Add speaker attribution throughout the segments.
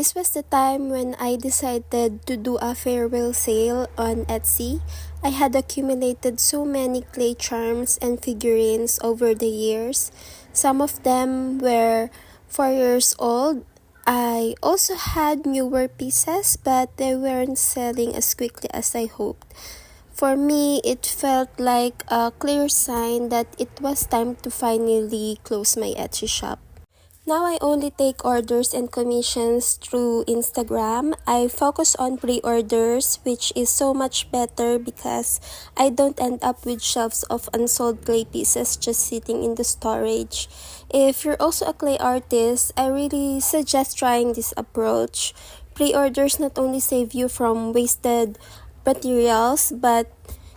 Speaker 1: This was the time when I decided to do a farewell sale on Etsy. I had accumulated so many clay charms and figurines over the years. Some of them were 4 years old. I also had newer pieces, but they weren't selling as quickly as I hoped. For me, it felt like a clear sign that it was time to finally close my Etsy shop. Now I only take orders and commissions through Instagram. I focus on pre-orders, which is so much better because I don't end up with shelves of unsold clay pieces just sitting in the storage. If you're also a clay artist, I really suggest trying this approach. Pre-orders not only save you from wasted materials, but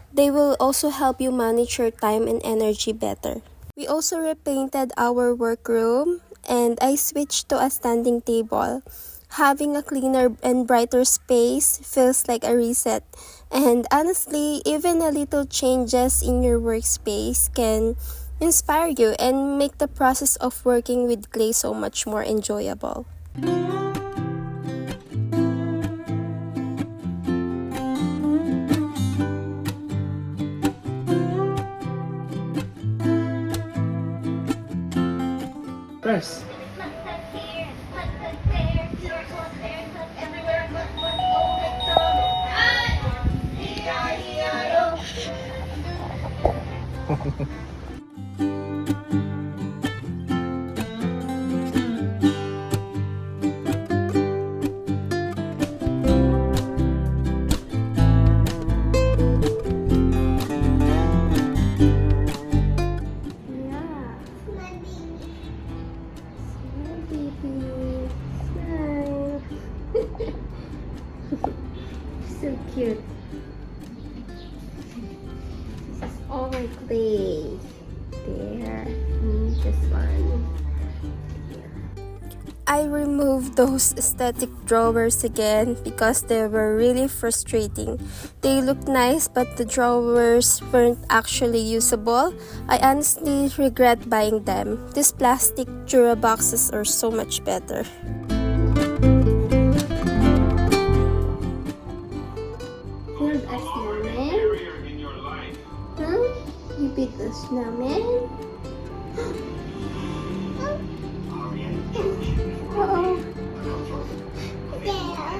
Speaker 1: they will also help you manage your time and energy better. We also repainted our workroom, and I switched to a standing table. Having a cleaner and brighter space feels like a reset. And honestly, even a little changes in your workspace can inspire you and make the process of working with clay so much more enjoyable.
Speaker 2: First.
Speaker 1: So cute. This is all my clay. There. This one. I removed those aesthetic drawers again because they were really frustrating. They looked nice, but the drawers weren't actually usable. I honestly regret buying them. These plastic Dura boxes are so much better. Build a snowman? Huh? You built a snowman? Uh-oh.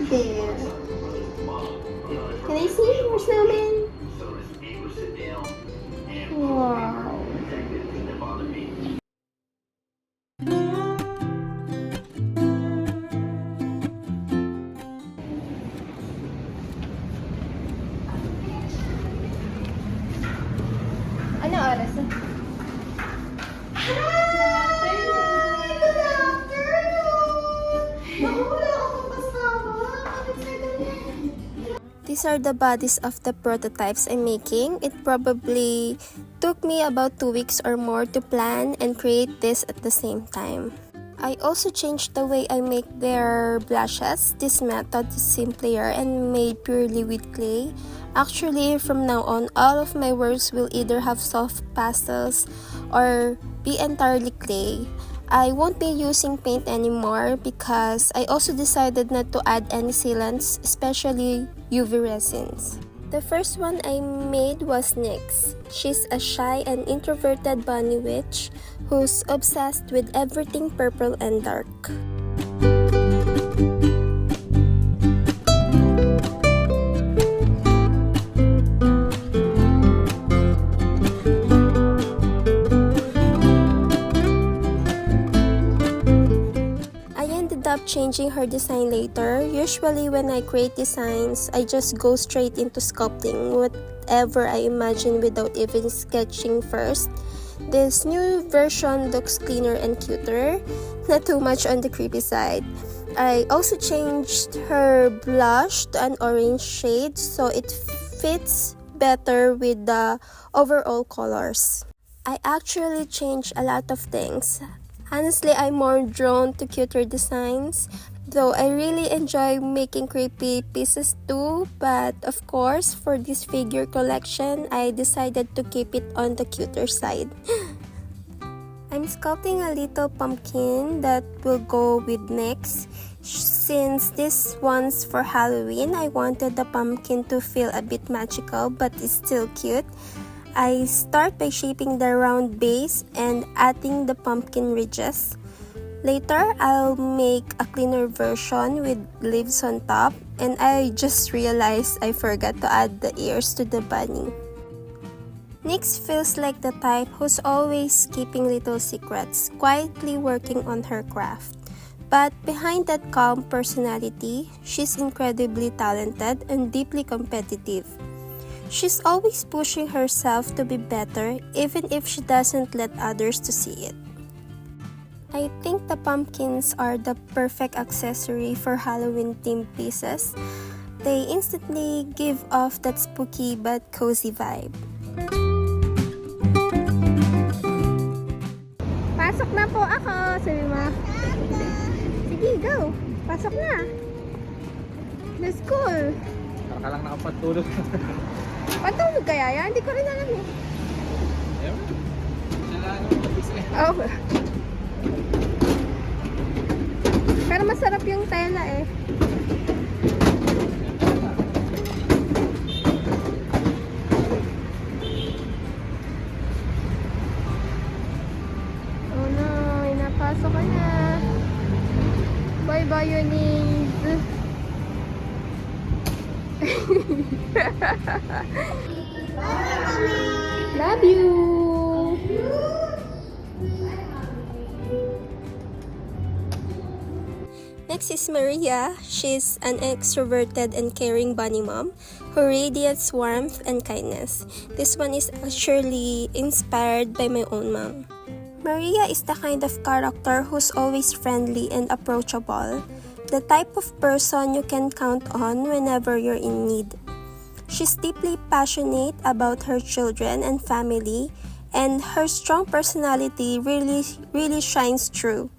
Speaker 1: There. Can I see your snowman? Wow. Ano oras na? These are the bodies of the prototypes I'm making. It probably took me about 2 weeks or more to plan and create this at the same time. I also changed the way I make their blushes. This method is simpler and made purely with clay. Actually, from now on, all of my works will either have soft pastels or be entirely clay. I won't be using paint anymore because I also decided not to add any sealants, especially UV resins. The first one I made was Nyx. She's a shy and introverted bunny witch who's obsessed with everything purple and dark. Changing her design later. Usually when I create designs, I just go straight into sculpting whatever I imagine without even sketching first. This new version looks cleaner and cuter, not too much on the creepy side. I also changed her blush to an orange shade so it fits better with the overall colors. I actually changed a lot of things. Honestly, I'm more drawn to cuter designs, though I really enjoy making creepy pieces too, but of course, for this figure collection, I decided to keep it on the cuter side. I'm sculpting a little pumpkin that will go with Nyx. Since this one's for Halloween, I wanted the pumpkin to feel a bit magical but is still cute. I start by shaping the round base and adding the pumpkin ridges. Later, I'll make a cleaner version with leaves on top, and I just realized I forgot to add the ears to the bunny. Nyx feels like the type who's always keeping little secrets, quietly working on her craft. But behind that calm personality, she's incredibly talented and deeply competitive. She's always pushing herself to be better, even if she doesn't let others to see it. I think the pumpkins are the perfect accessory for Halloween-themed pieces. They instantly give off that spooky but cozy vibe.
Speaker 2: Pasok na po ako, sabi mo. Sige, go. Pasok na. Let's go.
Speaker 3: Para ka lang nakapatulog.
Speaker 2: Patulog kaya yan? Hindi ko rin alam eh.
Speaker 3: Ewan. Siya lang ang mabis eh.
Speaker 2: Oh. Pero masarap yung tela eh. Oh no, inapasok ka na. Bye-bye, Yuning. Love you.
Speaker 1: Next is Maria. She's an extroverted and caring bunny mom who radiates warmth and kindness. This one is actually inspired by my own mom. Maria is the kind of character who's always friendly and approachable, the type of person you can count on whenever you're in need. She's deeply passionate about her children and family, and her strong personality really shines through.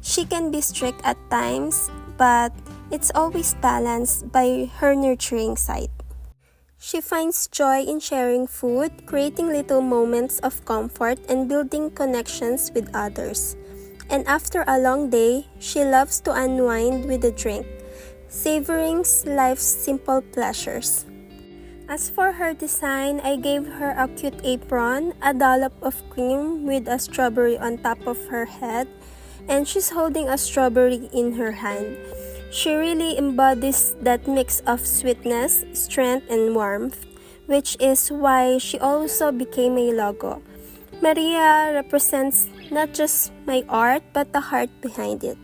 Speaker 1: She can be strict at times, but it's always balanced by her nurturing side. She finds joy in sharing food, creating little moments of comfort, and building connections with others. And after a long day, she loves to unwind with a drink, savoring life's simple pleasures. As for her design, I gave her a cute apron, a dollop of cream with a strawberry on top of her head, and she's holding a strawberry in her hand. She really embodies that mix of sweetness, strength, and warmth, which is why she also became a logo. Maria represents not just my art, but the heart behind it.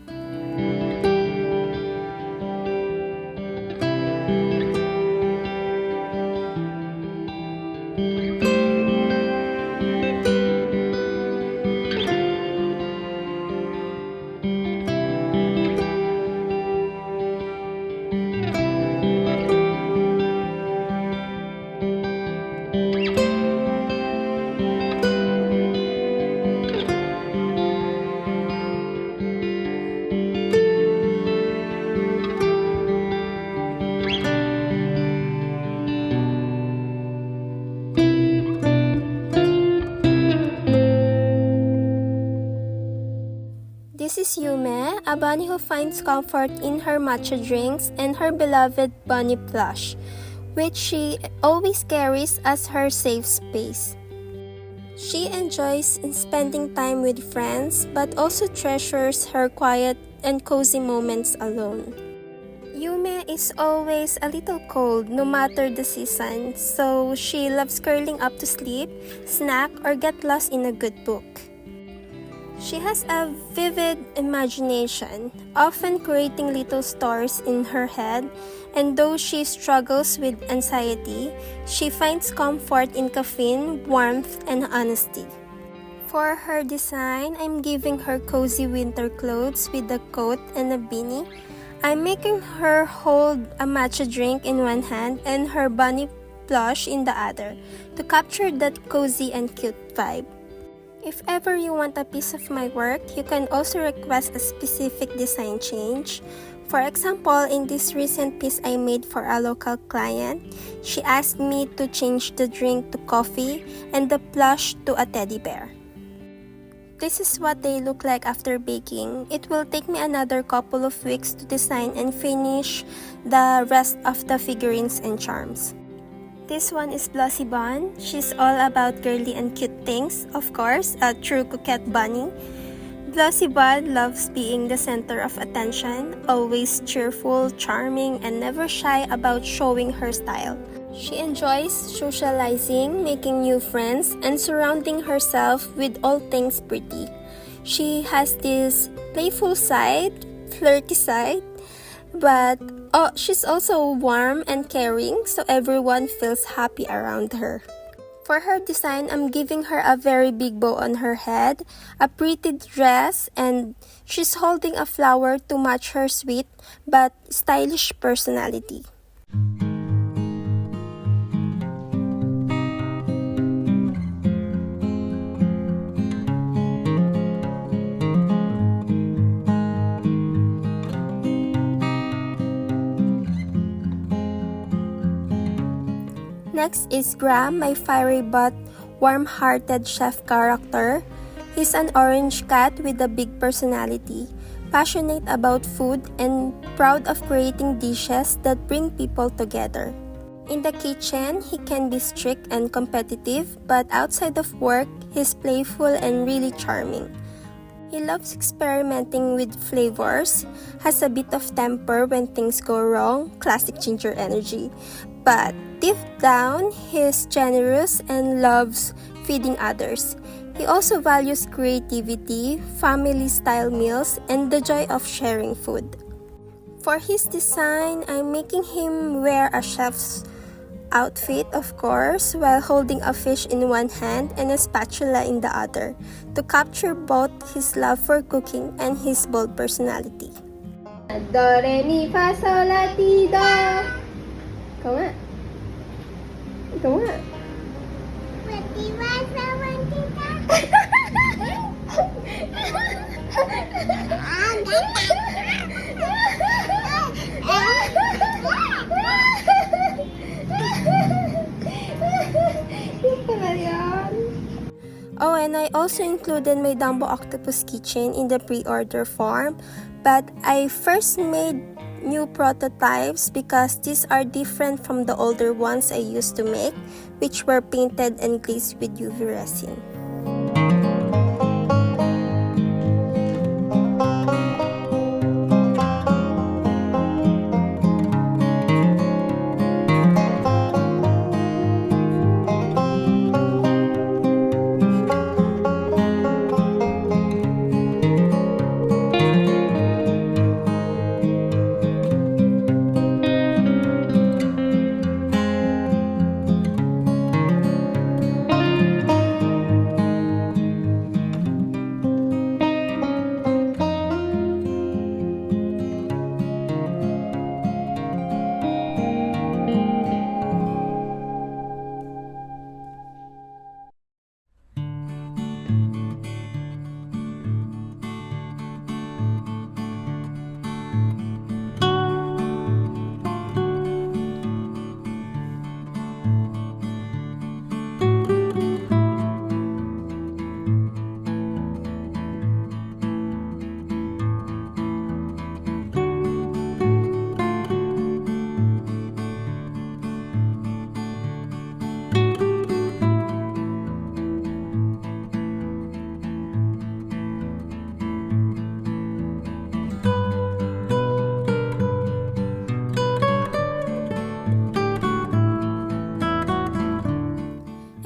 Speaker 1: This is Yume, a bunny who finds comfort in her matcha drinks and her beloved bunny plush, which she always carries as her safe space. She enjoys spending time with friends, but also treasures her quiet and cozy moments alone. Yume is always a little cold no matter the season, so she loves curling up to sleep, snack, or get lost in a good book. She has a vivid imagination, often creating little stories in her head, and though she struggles with anxiety, she finds comfort in caffeine, warmth, and honesty. For her design, I'm giving her cozy winter clothes with a coat and a beanie. I'm making her hold a matcha drink in one hand and her bunny plush in the other to capture that cozy and cute vibe. If ever you want a piece of my work, you can also request a specific design change. For example, in this recent piece I made for a local client, she asked me to change the drink to coffee and the plush to a teddy bear. This is what they look like after baking. It will take me another couple of weeks to design and finish the rest of the figurines and charms. This one is Blossy Bun. She's all about girly and cute things, of course, a true coquette bunny. Blossy Bun loves being the center of attention, always cheerful, charming, and never shy about showing her style. She enjoys socializing, making new friends, and surrounding herself with all things pretty. She has this playful side, flirty side, but she's also warm and caring, so everyone feels happy around her. For her design, I'm giving her a very big bow on her head, a pretty dress, and she's holding a flower to match her sweet but stylish personality. Next is Graham, my fiery but warm-hearted chef character. He's an orange cat with a big personality, passionate about food, and proud of creating dishes that bring people together. In the kitchen, he can be strict and competitive, but outside of work, he's playful and really charming. He loves experimenting with flavors, has a bit of temper when things go wrong, classic ginger energy. But deep down, he's generous and loves feeding others. He also values creativity, family-style meals, and the joy of sharing food. For his design, I'm making him wear a chef's outfit, of course, while holding a fish in one hand and a spatula in the other, to capture both his love for cooking and his bold personality.
Speaker 2: Do, re, mi, fa, sol, la, ti, do. Ikaw nga. Ikaw nga.
Speaker 1: Oh, and I also included my Dumbo Octopus keychain in the pre-order form, but I first made new prototypes because these are different from the older ones I used to make, which were painted and glazed with UV resin.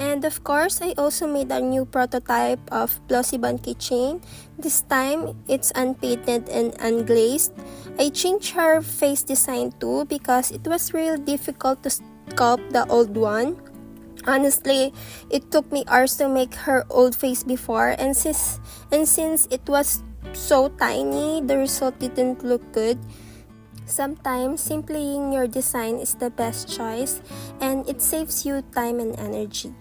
Speaker 1: And of course, I also made a new prototype of Blossy Bun keychain. This time, it's unpainted and unglazed. I changed her face design too because it was really difficult to sculpt the old one. Honestly, it took me hours to make her old face before, and since it was so tiny, the result didn't look good. Sometimes, simplying your design is the best choice, and it saves you time and energy.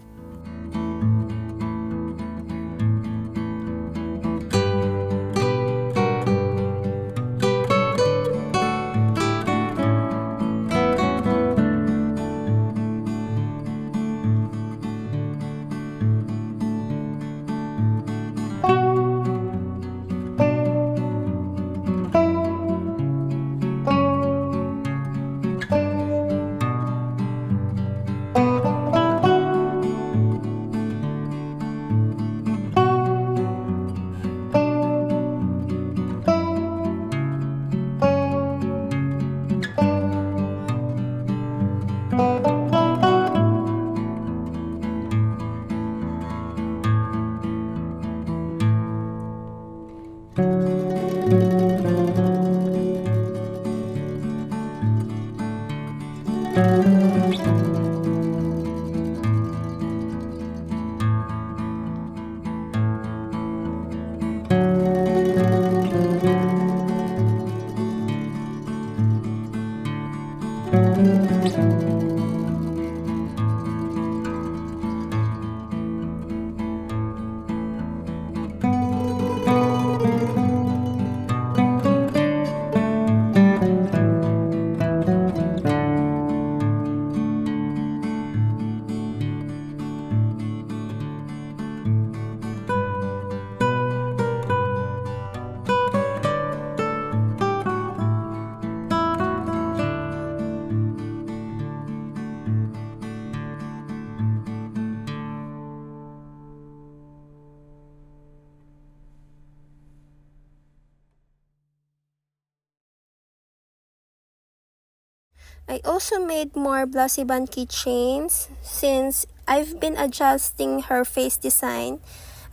Speaker 1: I also made more glossy bun keychains since I've been adjusting her face design.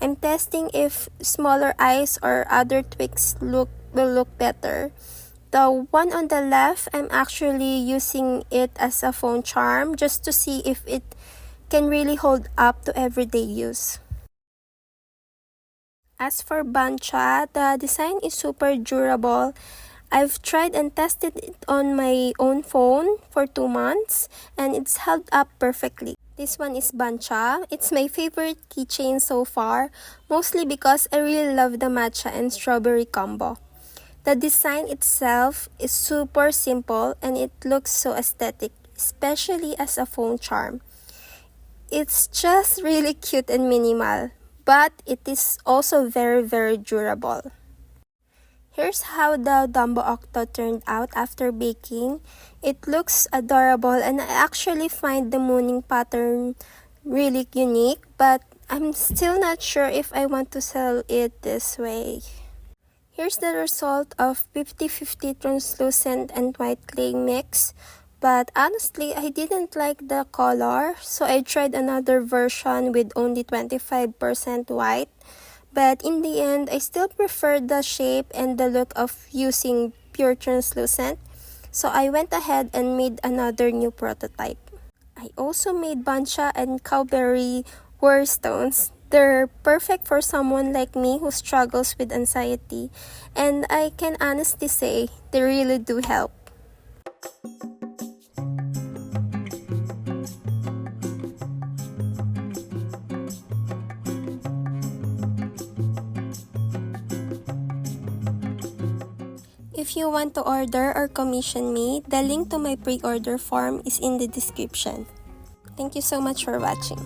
Speaker 1: I'm testing if smaller eyes or other tweaks will look better. The one on the left, I'm actually using it as a phone charm just to see if it can really hold up to everyday use. As for Bancha, the design is super durable. I've tried and tested it on my own phone for 2 months and it's held up perfectly. This one is Bancha. It's my favorite keychain so far, mostly because I really love the matcha and strawberry combo. The design itself is super simple and it looks so aesthetic, especially as a phone charm. It's just really cute and minimal, but it is also very durable. Here's how the Dumbo Octo turned out after baking. It looks adorable and I actually find the mooning pattern really unique, but I'm still not sure if I want to sell it this way. Here's the result of 50-50 translucent and white clay mix. But honestly, I didn't like the color, so I tried another version with only 25% white. But in the end, I still preferred the shape and the look of using pure translucent. So I went ahead and made another new prototype. I also made bancha and cowberry word stones. They're perfect for someone like me who struggles with anxiety, and I can honestly say they really do help. If you want to order or commission me, the link to my pre-order form is in the description. Thank you so much for watching.